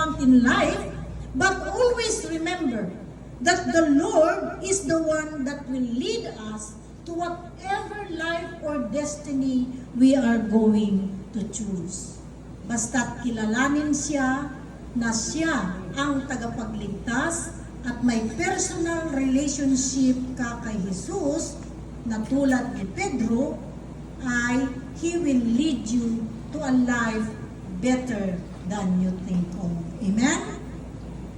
want in life, but always remember that the Lord is the one that will lead us to whatever life or destiny we are going to choose. Basta't kilalanin siya na siya ang tagapagligtas at may personal relationship ka kay Jesus na tulad ni Pedro, ay He will lead you to a life better than you think of. Amen?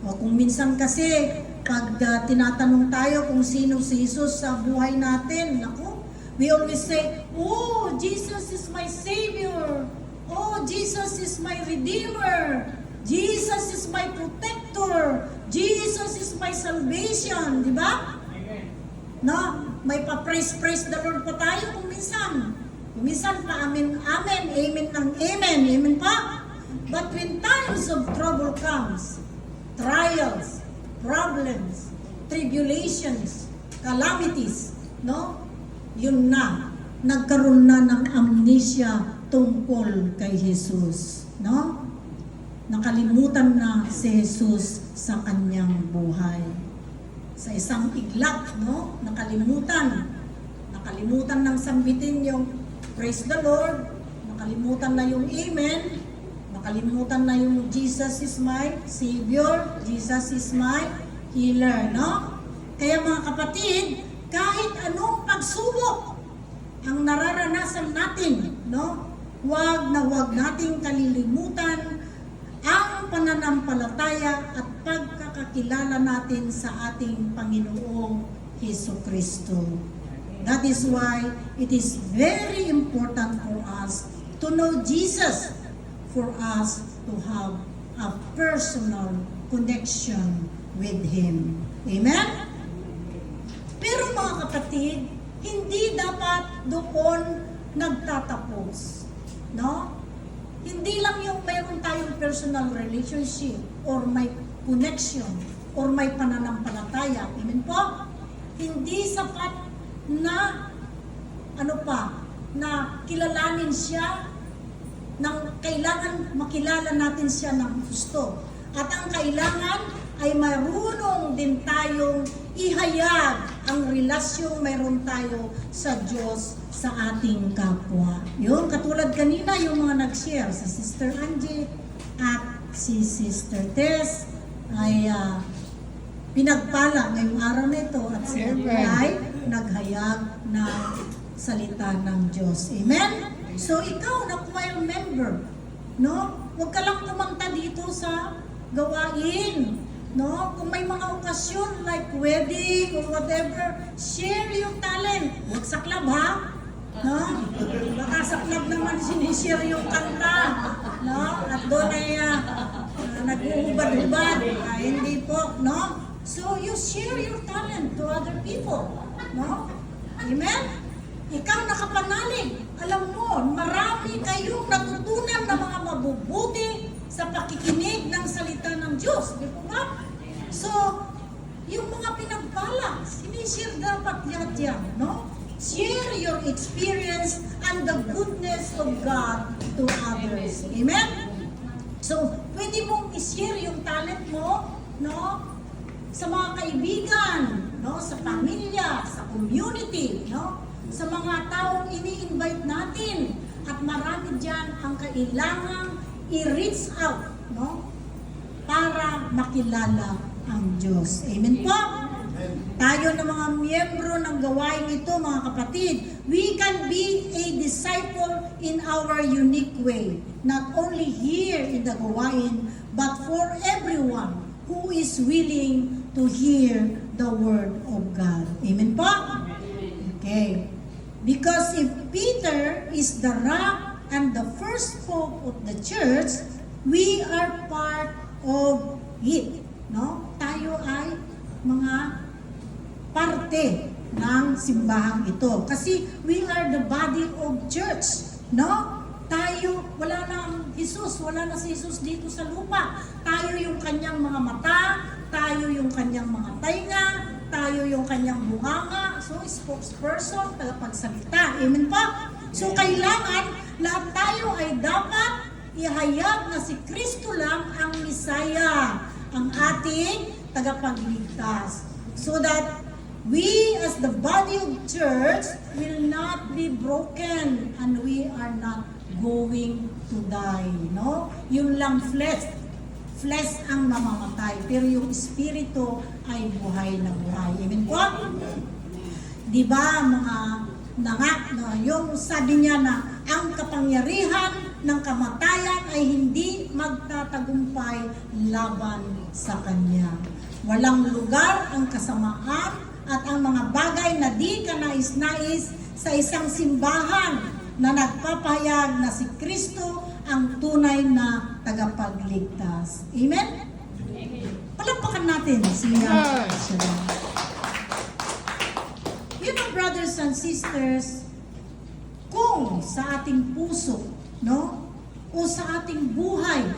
O kung minsan kasi, pag tinatanong tayo kung sino si Jesus sa buhay natin, naku, we always say, oh, Jesus is my Savior. Oh, Jesus is my Redeemer. Jesus is my protector. Jesus is my salvation. Di ba? No? May pa-praise the Lord pa tayo kung minsan. Kung minsan pa amen, amen, amen ng amen. Amen pa? But when times of trouble comes, trials, problems, tribulations, calamities, no? Yun na, nagkaroon na ng amnesia tungkol kay Jesus, no? Nakalimutan na si Jesus sa kanyang buhay. Sa isang iglap, no? Nakalimutan ng sambitin yung praise the Lord, nakalimutan na yung amen, nakalimutan na yung Jesus is my Savior, Jesus is my healer, no? Kaya mga kapatid, kahit anong pagsubok ang nararanasan natin, no? Huwag nating kalilimutan ang pananampalataya at pagkakakilala natin sa ating Panginoong Hesukristo. That is why it is very important for us to know Jesus, for us to have a personal connection with Him. Amen? Pero mga kapatid, hindi dapat doon nagtatapos. No? Hindi lang yung mayroon tayong personal relationship or may connection or may pananampalataya. Amen po? Hindi sapat na na kilalanin siya ng kailangan makilala natin siya ng gusto. At ang kailangan ay marunong din tayong ihayag ang relasyong mayroon tayo sa Diyos sa ating kapwa. Yung katulad kanina yung mga nag-share sa Sister Angie at si Sister Tess ay pinagpala ngayong araw na ito at sila ay naghayag ng salita ng Diyos. Amen? So ikaw na choir member, no? Huwag ka lang kumanta dito sa gawain, no? Kung may mga okasyon like wedding or whatever, share yung talent. Huwag sa club, ha? No? Baka sa club naman sinishare yung kanta, no? At doon ay nag-uubad-ubad. Hindi po, no? So you share your talent to other people, no? Amen? Ikaw nakapanalig. Alam mo, marami kayong natutunan na mga mabubuti sa pakikinig ng salita ng Diyos. Di po ba? So, yung mga pinagpala, sinishare dapat yan, no? Share your experience and the goodness of God to others. Amen? So, pwede mong i-share yung talent mo, no? Sa mga kaibigan, no? Sa pamilya, sa community, no? Sa mga taong ini-invite natin. At marami dyan ang kailangang i-reach out, no? Para makilala ang Diyos. Amen po? Tayo na mga miyembro ng gawain ito, mga kapatid, we can be a disciple in our unique way. Not only here in the gawain, but for everyone who is willing to hear the Word of God. Amen po? Okay. Because if Peter is the rock and the first hope of the church, we are part of it. No? Tayo ay mga parte ng simbahang ito. Kasi we are the body of church. No? Tayo, wala na ang Jesus, wala na si Jesus dito sa lupa. Tayo yung kanyang mga mata, tayo yung kanyang mga tainga, tayo yung kanyang bunganga, so spokesperson, tagapagsalita. Amen pa? So kailangan, lahat tayo ay dapat ihayag na si Kristo lang ang Misaya. ating tagapagligtas. So that we as the body of church will not be broken and we are not going to die. No? Yung lang flesh ang mamamatay, pero yung espiritu ay buhay na buhay. Amen po? Di ba mga yung sabi niya na ang kapangyarihan ng kamatayan ay hindi magtatagumpay laban sa kanya. Walang lugar ang kasamaan at ang mga bagay na di ka nais-nais sa isang simbahan na nagpapahayag na si Kristo ang tunay na tagapagligtas. Amen? Palapakan natin siya. You know, brothers and sisters, kung sa ating puso, no, o sa ating buhay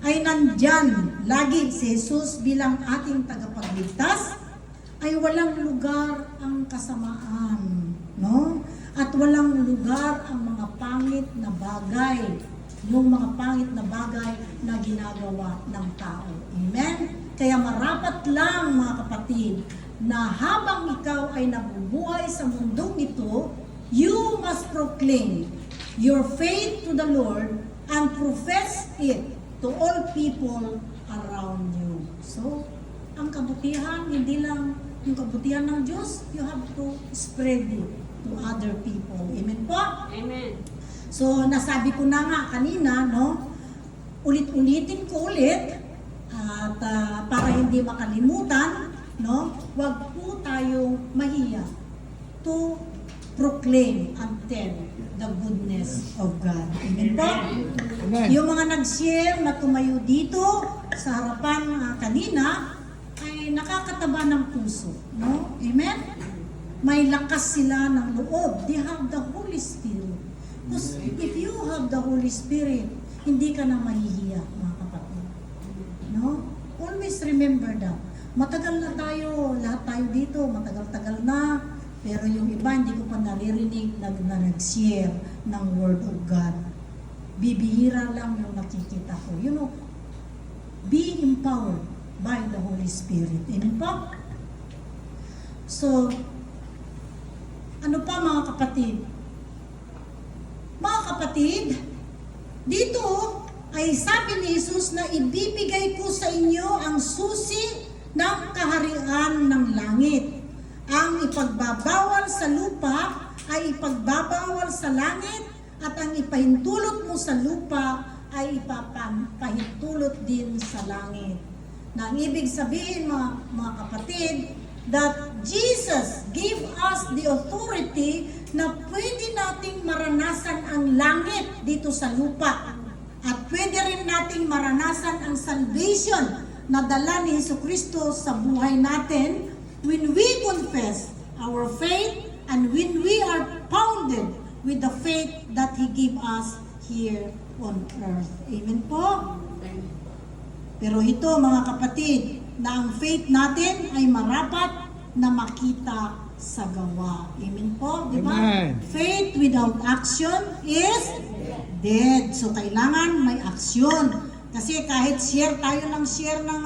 ay nandyan lagi si Jesus bilang ating tagapagligtas, ay walang lugar ang kasamaan, no? At walang lugar ang mga pangit na bagay, yung mga pangit na bagay na ginagawa ng tao. Amen? Kaya marapat lang, mga kapatid, na habang ikaw ay nabubuhay sa mundong ito, you must proclaim your faith to the Lord and profess it to all people around you. So, ang kabutihan, hindi lang yung kabutihan ng Diyos, you have to spread it to other people. Amen po? Amen. So, nasabi ko na nga kanina, no, ulit-ulitin ko ulit, at para hindi makalimutan, no, wag po tayong mahiya to proclaim and tell the goodness of God. Amen po? Amen. Yung mga nag-share na tumayo dito sa harapan kanina ay nakakataba ng puso. No? Amen? May lakas sila ng loob. They have the Holy Spirit. Because if you have the Holy Spirit, hindi ka na mahihiya, mga kapatid. No? Always remember that. Matagal na tayo, lahat tayo dito, matagal-tagal na, pero yung iba hindi ko pa naririnig na nag-share ng Word of God. Bibihira lang yung nakikita ko. You know, be empowered by the Holy Spirit. Amen po? So, ano pa mga kapatid? Mga kapatid, dito ay sabi ni Jesus na ibibigay ko sa inyo ang susi ng kaharian ng langit. Ang ipagbabawal sa lupa ay ipagbabawal sa langit, at ang ipahintulot mo sa lupa ay ipapahintulot din sa langit. Na ang ibig sabihin mga kapatid, that Jesus gave us the authority na pwede nating maranasan ang langit dito sa lupa. At pwede rin nating maranasan ang salvation na dala ni Jesucristo sa buhay natin when we confess our faith and when we are founded with the faith that He gave us here on earth. Amen po? Pero ito mga kapatid, na ang faith natin ay marapat na makita sa gawa. Amen po? Di ba? Amen. Faith without action is dead. So kailangan may aksyon. Kasi kahit share tayo ng share ng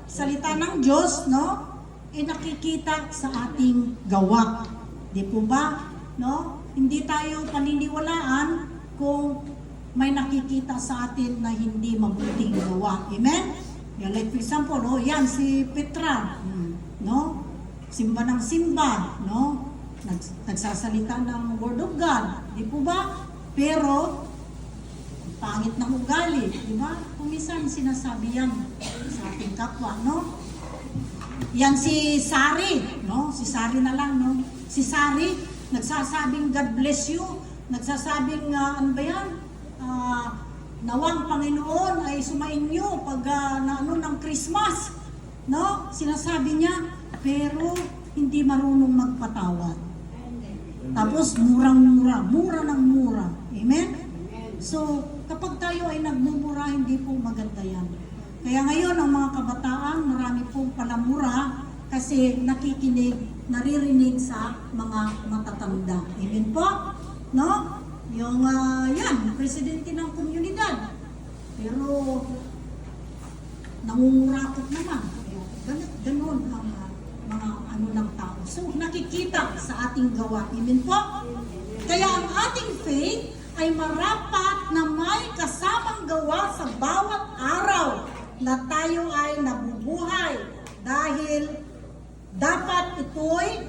salita ng Diyos, no? Nakikita sa ating gawa. Di po ba? No? Hindi tayo paniniwalaan kung may nakikita sa atin na hindi mabuting gawa. Amen? Yeah, like for example, yan si Petra, no? Simba ng simba, no? Nagsasalita ng Word of God. Di po ba? Pero pangit ng ugali, di ba? Kung minsan sinasabi yan sa ating kapwa, no? Yan si Sari, no? Si Sari na lang, no? Si Sari, nagsasabing God bless you, nagsasabing, ano ba yan? Nawang Panginoon ay sumainyo pag ng Christmas, no? Sinasabi niya, pero hindi marunong magpatawad. Tapos murang-mura, mura ng mura. Amen? So, kapag tayo ay nagmumura, hindi po maganda yan. Kaya ngayon, ang mga kabataan, marami pong palamura kasi nakikinig, naririnig sa mga matatanda. Amen po? No? Yung, yan, presidente ng komunidad. Pero, nangungurakot naman. Ganon ang mga ano ng tao. So, nakikita sa ating gawa. Amen po? Kaya ang ating faith ay marapat na may kasamang gawa sa bawat araw na tayo ay nabubuhay. Dahil dapat ito'y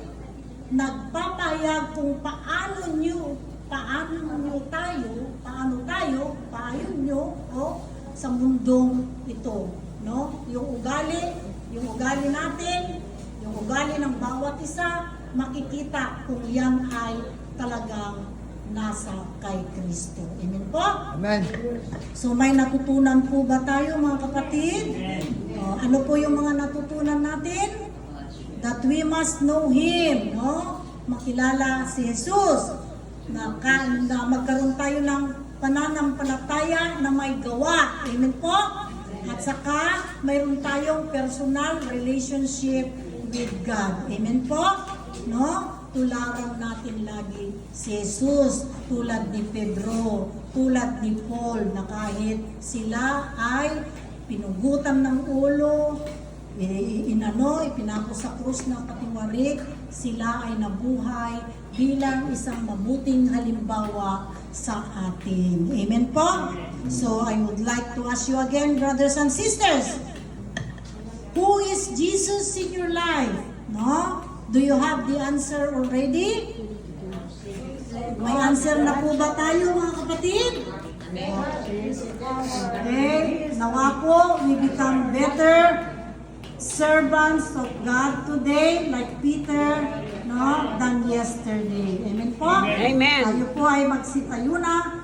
nagpapahayag kung paano tayo sa mundong ito, no? Yung ugali natin, yung ugali ng bawat isa, makikita kung yan ay talagang nasa kay Kristo. Amen po? Amen. So may natutunan po ba tayo mga kapatid? Ano po yung mga natutunan natin? That we must know Him, no? Makilala si Jesus, na magkaroon tayo ng pananampalataya na may gawa. Amen po? At saka, mayroon tayong personal relationship with God. Amen po? No? Tularan natin lagi si Jesus, tulad ni Pedro, tulad ni Paul, na kahit sila ay pinugutan ng ulo, ipinako sa krus ng patiwarik, sila ay nabuhay bilang isang mabuting halimbawa sa atin. Amen po? So, I would like to ask you again, brothers and sisters, who is Jesus in your life? No? Do you have the answer already? May answer na po ba tayo mga kapatid? Okay, nawa po, we become better servants of God today, like Peter, no, than yesterday. Amen po? Amen. Tayo po ay magsitayo na